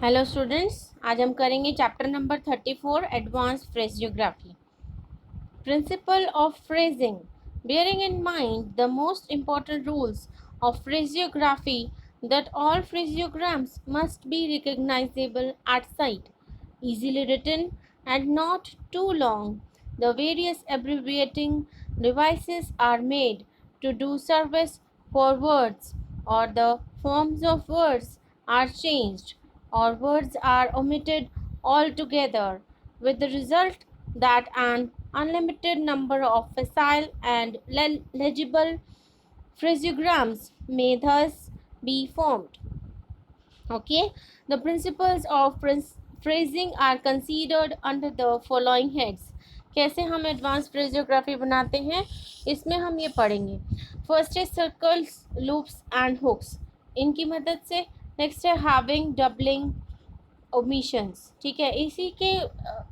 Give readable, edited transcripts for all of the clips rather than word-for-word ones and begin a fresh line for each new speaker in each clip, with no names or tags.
Hello students, आज हम करेंगे chapter number 34 advance phraseography principle of phrasing bearing in mind the most important rules of phraseography that all phraseograms must be recognizable at sight, easily written and not too long. The various abbreviating devices are made to do service for words, or the forms of words are changed, or words are omitted altogether, with the result that an unlimited number of facile and legible phraseograms may thus be formed. Okay, the principles of phrasing are considered under the following heads. कैसे हम advance फ्रेजियोग्राफी बनाते हैं, इसमें हम ये पढ़ेंगे. First है circles, loops and hooks, इनकी मदद से. नेक्स्ट है हैविंग, डबलिंग, ओमिशंस. ठीक है, इसी के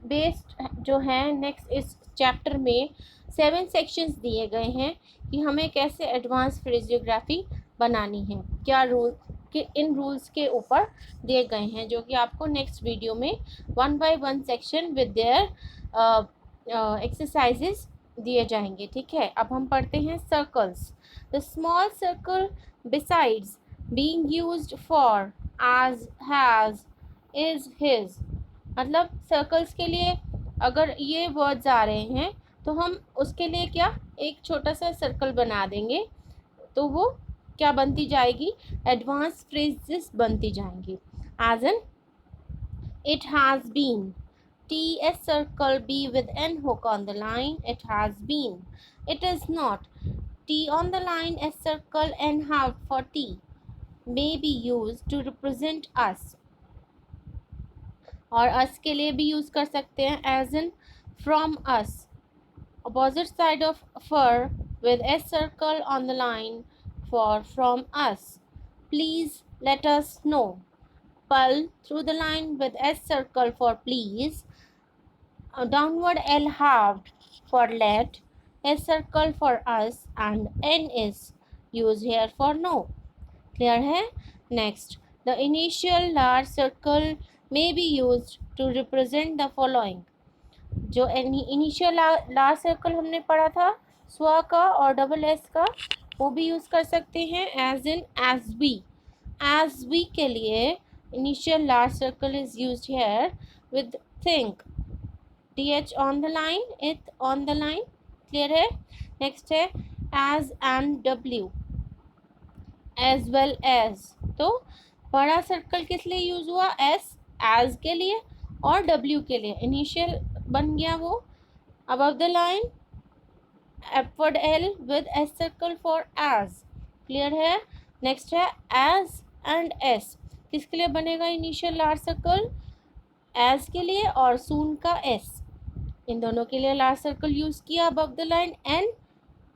बेस्ड जो है नेक्स्ट इस चैप्टर में 7 सेक्शंस दिए गए हैं कि हमें कैसे एडवांस फ्रेजियोग्राफी बनानी है, क्या रूल कि इन रूल्स के ऊपर दिए गए हैं, जो कि आपको नेक्स्ट वीडियो में 1 by 1 section with there exercises दिए जाएंगे. ठीक है, अब हम पढ़ते हैं circles. The small circle besides being used for, as, has, is, his. मतलब सर्कल्स के लिए अगर ये वर्ड्स आ रहे हैं तो हम उसके लिए क्या एक छोटा सा सर्कल बना देंगे, तो वो क्या बनती जाएगी, एडवांस फ्रेजेस बनती जाएंगी. As an it has been, T S circle, B with N hook on the line, it has been. It is not, T on the line, S circle, N have for T may be use to represent us. और us के लिए भी use कर सकते हैं, as in from us. Opposite side of fur with S circle on the line for from us. Please let us know. Pull through the line with S circle for please. Downward L halved for let. S circle for us and N is used here for no. Clear है? Next, the initial large circle may be used to represent the following. जो initial large circle हमने पढ़ा था स्व का और double S का, वो भी यूज़ कर सकते हैं, as in as we. As we के लिए initial large circle is used here with think, T H on the line, it on the line. Clear है? नेक्स्ट है as and W, as well as. तो बड़ा circle किस लिए use हुआ, S as के लिए और डब्ल्यू के लिए. इनिशियल बन गया वो above the line, upward L with S circle for as. Clear है? नेक्स्ट है as and S. किसके लिए बनेगा इनिशियल लार्ज सर्कल, as के लिए और soon का S. इन दोनों के लिए लार्ज सर्कल यूज किया above the line and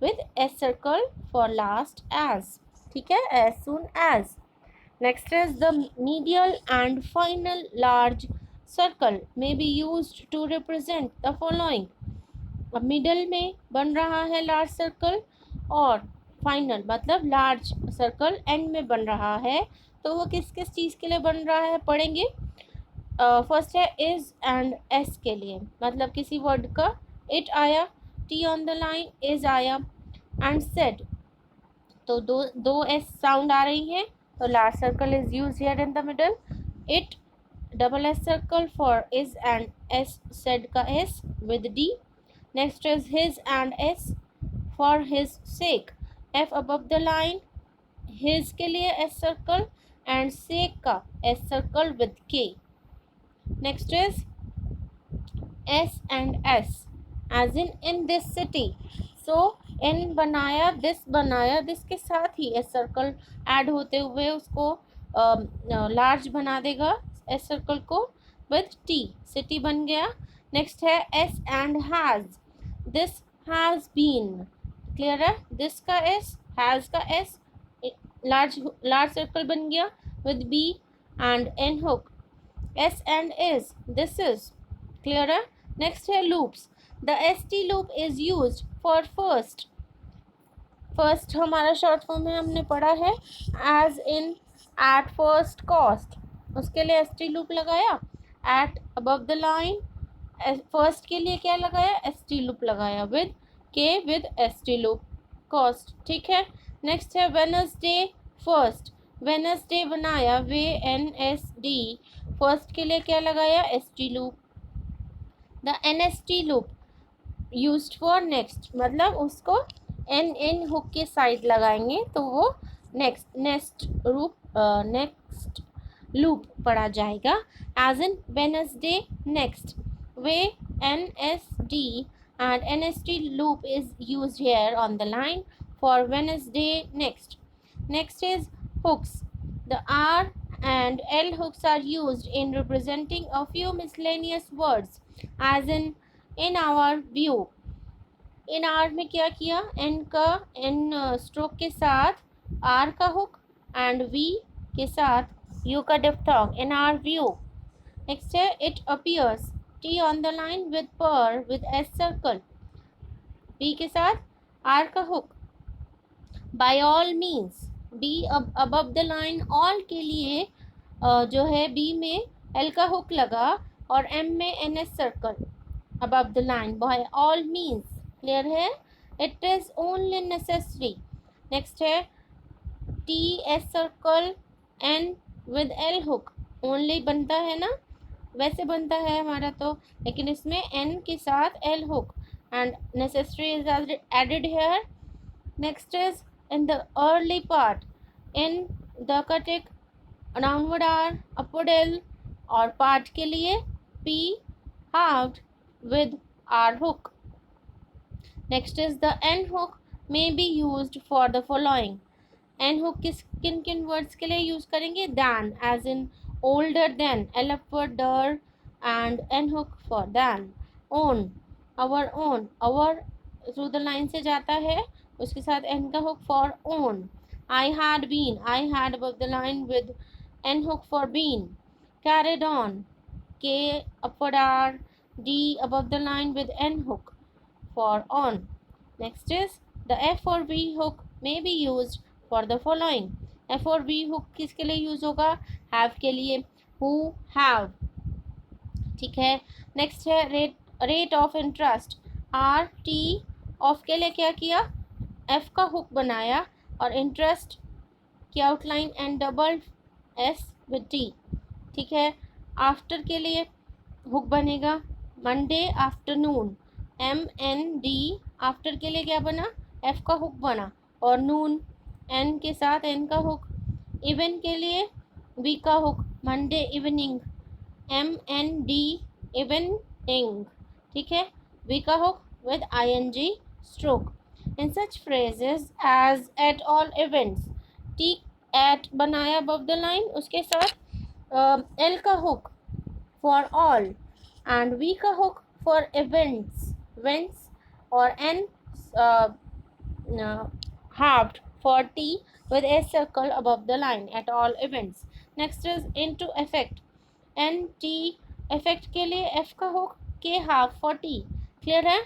with S circle for last as. ठीक है, as soon as. Next is the medial and final large circle may be used to represent the following. अब middle में बन रहा है large circle और final मतलब large circle and में बन रहा है, तो वो किस किस चीज़ के लिए बन रहा है पढ़ेंगे. फर्स्ट है इज एंड एस के लिए, मतलब किसी वर्ड का इट आया, T on the line, is आया, एंड सेड. तो दो एस साउंड आ रही हैं, तो large circle is use here in the middle. It double S circle for is and S said का S with D. Next is his and S for his sake, F above the line, his के लिए S circle and sake का S circle with K. Next is S and S as in this city. So in बनाया, this के साथ ही S circle add होते हुए उसको large बना देगा एस सर्कल को विथ टी. सिटी बन गया. नेक्स्ट है S and has, this has been. Clear है? दिस का एस, हैज का एस, लार्ज सर्कल बन गया with B and N hook. S and is, this is. Clear है? नेक्स्ट है loops. The S T loop is use for first. First हमारा short form में हमने पढ़ा है as in at first cost. उसके लिए एस टी लूप लगाया। At above the line, first के लिए क्या लगाया, एस टी लूप लगाया with K with S T loop cost, ठीक है। नेक्स्ट है वेनसडे फर्स्ट, वेनसडे बनाया वे एन एस डी, फर्स्ट के लिए क्या लगाया, S T loop. The N S T loop used for next, मतलब उसको एन हुक के साइड लगाएंगे तो वो नेक्स्ट लूप पढ़ा जाएगा। एज इन वेनसडे नेक्स्ट, वे N S D and NST loop is used here on the line for Wednesday next. Next is hooks. The R and L hooks are used in representing a few miscellaneous words as in our view. In are में क्या किया, N का N stroke के साथ R का hook and we के साथ U का diphthong in our view. Next है it appears, T on the line with पर विद एस सर्कल, बी के साथ आर का hook. By all means, B above the line, all के लिए जो है बी में एल का हुक लगा और एम में N S circle above the line. By all means clear है, it is only necessary. Next है T S circle N with L hook, only बनता है ना, वैसे बनता है हमारा तो, लेकिन इसमें एन के साथ L hook and necessary is added here. Next is in the early part, in the katik downward R upward L, और part के लिए P halved with R hook. Next is the N hook may be used for the following. N hook किन किन words के लिए use करेंगे, than as in older than, L upward der and N hook for than। own, our own, our through the line से जाता है, उसके साथ N का hook for own। I had been, I had above the line with N hook for been। carried on, K upward R, D above the line with N hook for on। Next is the F or V hook may be used for the following। F और V hook किसके लिए use होगा, have के लिए, who have, ठीक है। Next है rate of interest, R T, of के लिए क्या किया, एफ का हुक बनाया और इंटरेस्ट की outline and double S with T, ठीक है। आफ्टर के लिए हुक बनेगा Monday afternoon, M N D, after के लिए क्या बना, एफ का हुक बना और नून एन के साथ एन का हुक। इवन के लिए वी का hook Monday evening, M N D evening, ठीक है। वी का hook with I N G stroke. In such phrases as at all events, T at बनाया अबव द लाइन, उसके साथ एल का hook for all and V का hook for events और N halved for T with a circle above the line at all events। Next is into effect, N T effect के लिए F का hook, K half for T, clear है।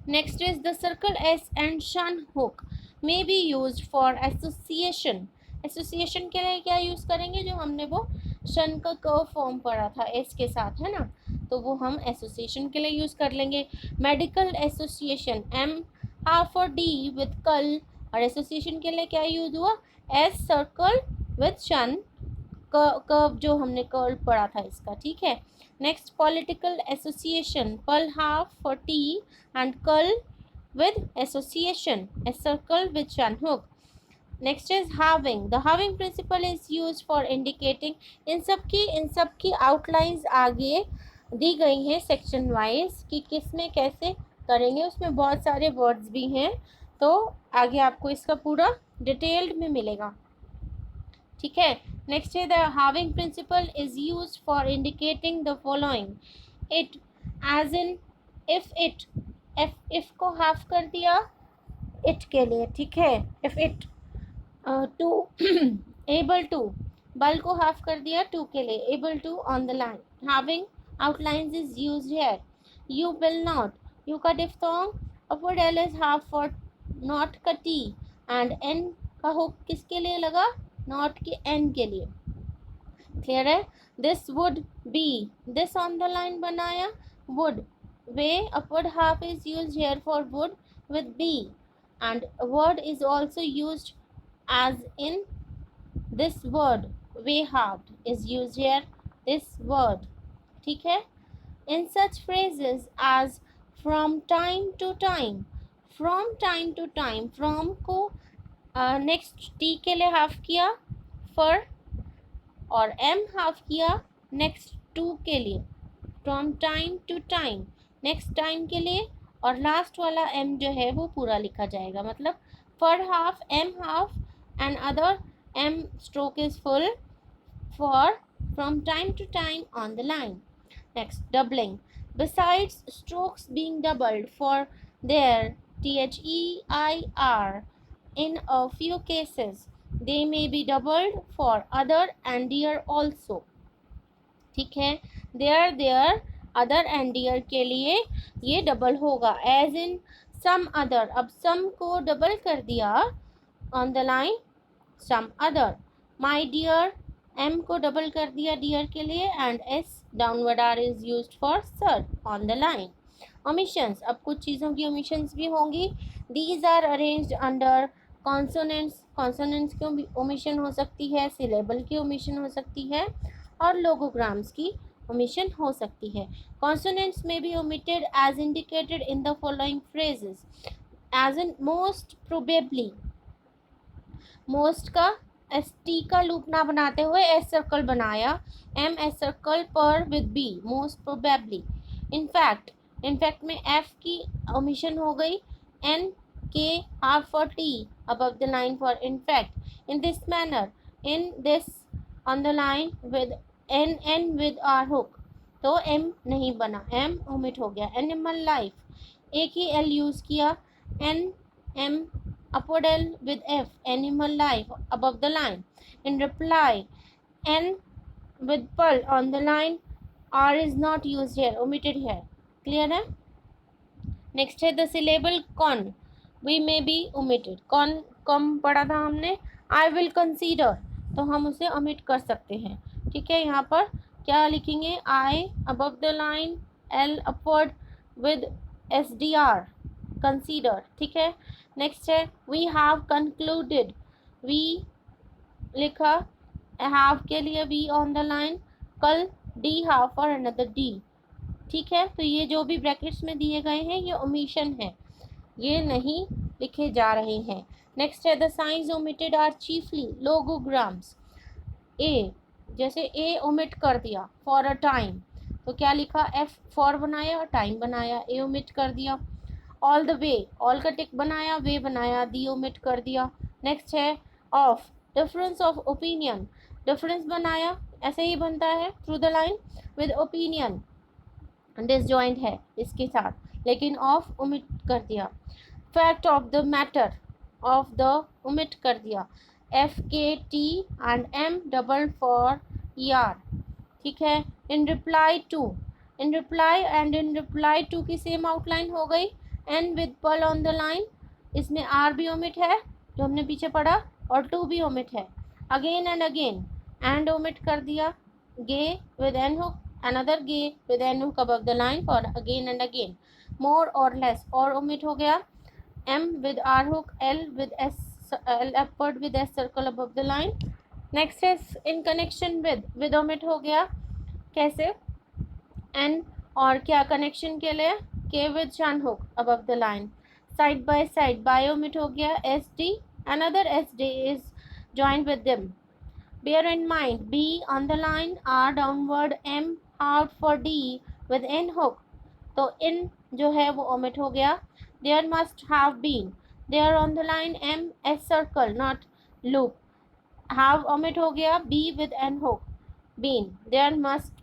Next is the circle S and shun hook may be used for association। Association के लिए क्या use करेंगे, जो हमने वो शन का कर्व फॉर्म पढ़ा था एस के साथ, है ना, तो वो हम एसोसिएशन के लिए यूज़ कर लेंगे। मेडिकल एसोसिएशन, एम हाफ और डी विद कल, और एसोसिएशन के लिए क्या यूज हुआ, S circle with shun curve, जो हमने कर्व पढ़ा था इसका, ठीक है। नेक्स्ट पॉलिटिकल एसोसिएशन, पल हाफ फॉर टी एंड कल with association, A circle with shun hook. Next is having, the having principle is use for indicating, in सब की आउटलाइंस आगे दी गई हैं सेक्शन वाइज कि किस में कैसे करेंगे, उसमें बहुत सारे वर्ड्स भी हैं, तो आगे आपको इसका पूरा डिटेल्ड में मिलेगा, ठीक है। नेक्स्ट है the having principle is use for indicating the following, it as in if it, if को हाफ कर दिया इट के लिए, ठीक है, if it to able to, बल को हाफ कर दिया टू के लिए, able to on the line, having outlines is use here. You will not, U का diphthong upward L is half for not का टी एंड एन का hook किसके लिए लगा, नॉट के एन के लिए। क्लियर है? This would be, this on the line बनाया would. Way upward half is used here for would with be, and word is also used as in this word. Way halved is used here, this word. ठीक है? In such phrases as from time to time, from को next T के लिए half किया for, और M half किया next to के लिए, from time to time next time के लिए, और लास्ट वाला एम जो है वो पूरा लिखा जाएगा, मतलब for half M half and other M stroke is full for from time to time on the line. Next, doubling. Besides strokes being doubled for their THEIR, in a few cases, they may be doubled for other and dear also. ठीक है? there other and dear के लिए ये double होगा, as in some other. अब some को double कर दिया on the line, some other. my dear, m को डबल कर दिया डियर के लिए, and s downward r is used for sir on the line. Omissions, अब कुछ चीज़ों की ओमिशंस भी होंगी. These are arranged under consonants. Consonants की ओमिशन हो सकती है, सिलेबल की ओमिशन हो सकती है, और लोगोग्राम्स की omission हो सकती है. Consonants may be omitted as indicated in the following phrases, as in most probably. most का एस टी का लूप ना बनाते हुए एस सर्कल बनाया, एम एस सर्कल पर with B, most probably. In fact में एफ की ओमिशन हो गई, एन के half for T above the line for in fact. In this manner, in this on the line with N with R hook, तो M नहीं बना, M omit हो गया. एनिमल लाइफ, एक ही एल यूज़ किया, N M upward L with F, animal life above the line. In reply, N with pearl on the line, R is not used here, omitted here. Clear है? Next है the syllable con, we may be omitted. con कम पढ़ा था हमने. I will consider, तो हम उसे omit कर सकते हैं. ठीक है? यहाँ पर क्या लिखेंगे? I above the line, L upward with SDR, consider. ठीक है? नेक्स्ट है वी हैव कंक्लूडेड, वी लिखा, हैव के लिए वी ऑन द लाइन, कल D have for another D. ठीक है? तो ये जो भी ब्रैकेट्स में दिए गए हैं ये ओमिशन है, ये नहीं लिखे जा रहे हैं. नेक्स्ट है the signs omitted are chiefly logograms. A, जैसे ए ओमिट कर दिया फॉर अ टाइम, तो क्या लिखा? एफ फॉर बनाया और टाइम बनाया, ए ओमिट कर दिया. ऑल द वे, ऑल का टिक बनाया, वे बनाया, दी ओमिट कर दिया. नेक्स्ट है of, difference of opinion, difference बनाया, ऐसे ही बनता है through the line with opinion, disjoint है इसके साथ, लेकिन ऑफ ओमिट कर दिया. Fact of the matter, of the omit कर दिया, एफ के T and M double for E R. ठीक है? In reply to, in reply and in reply to की सेम आउटलाइन हो गई. N with pearl on the line, इसमें are भी ओमिट है जो हमने पीछे पढ़ा, और टू भी ओमिट है. Again and again, and omit कर दिया. Gay with N hook, another gay with N hook above the line for again and again. More और लेस, और ओमिट हो गया. M with R hook, L with S, L upward with S circle above the line. Next is in connection with omit हो गया. कैसे? N और क्या connection के लिए? के with shun hook above the line. Side by side, by omit हो गया. S D, another S D is joined with them. Bear in mind, B on the line, R downward, M out for D with N hook. तो in जो है वो omit हो गया. There must have been. There on the line, M S circle not loop. Have omit हो गया. B with N hook. Been. There must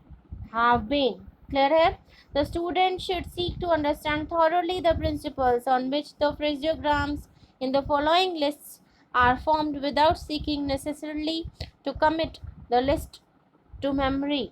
have been. Clear है? The student should seek to understand thoroughly the principles on which the phraseograms in the following lists are formed without seeking necessarily to commit the list to memory.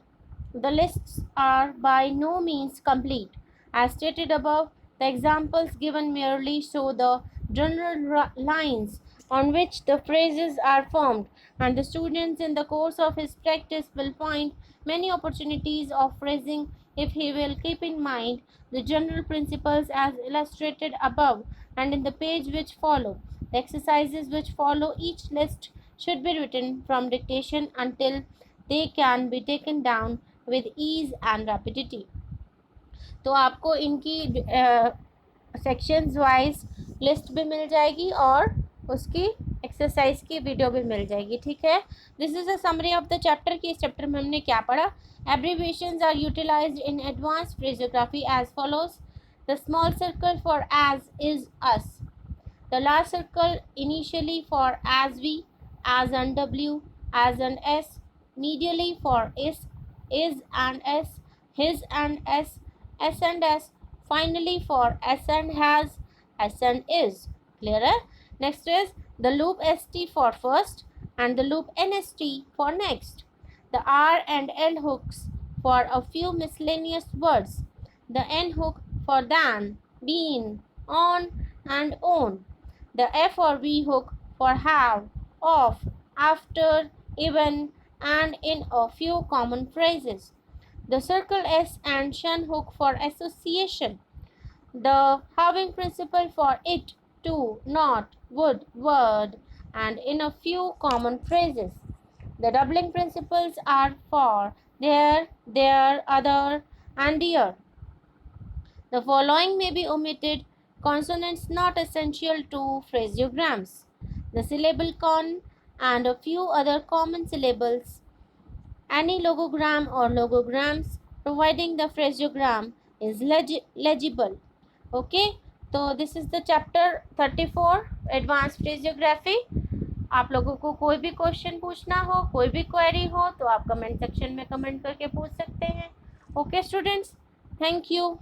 The lists are by no means complete. As stated above, the examples given merely show the general lines on which the phrases are formed, and the students in the course of his practice will find many opportunities of phrasing if he will keep in mind the general principles as illustrated above and in the page which follow. The exercises which follow each list should be written from dictation until they can be taken down with ease and rapidity. तो आपको इनकी sections wise list भी मिल जाएगी और उसकी exercise की video भी मिल जाएगी, ठीक है। This is a summary of the chapter कि इस चैप्टर में हमने क्या पढ़ा। Abbreviations are utilized in advance phraseography as follows. The small circle for as is us, the large circle initially for as we, as and W, as and S, medially for is and s, his and s and s, finally for s and has, s and is. Clear? Next is the loop st for first and the loop nst for next. The r and l hooks for a few miscellaneous words. The n hook for than, been, on and on. The f or v hook for have, of, after, even, and in a few common phrases. The circle S and shun hook for association. The having principle for it, to, not, would, word, and in a few common phrases. The doubling principles are for there, other, and dear. The following may be omitted. Consonants not essential to phraseograms. The syllable con and a few other common syllables. Any logogram or logograms providing the phraseogram is legible. Okay, तो this is the chapter 34 advance phraseography. आप लोगों को कोई भी question पूछना हो, कोई भी क्वेरी हो तो आप कमेंट सेक्शन में कमेंट करके पूछ सकते हैं। Okay students, thank you.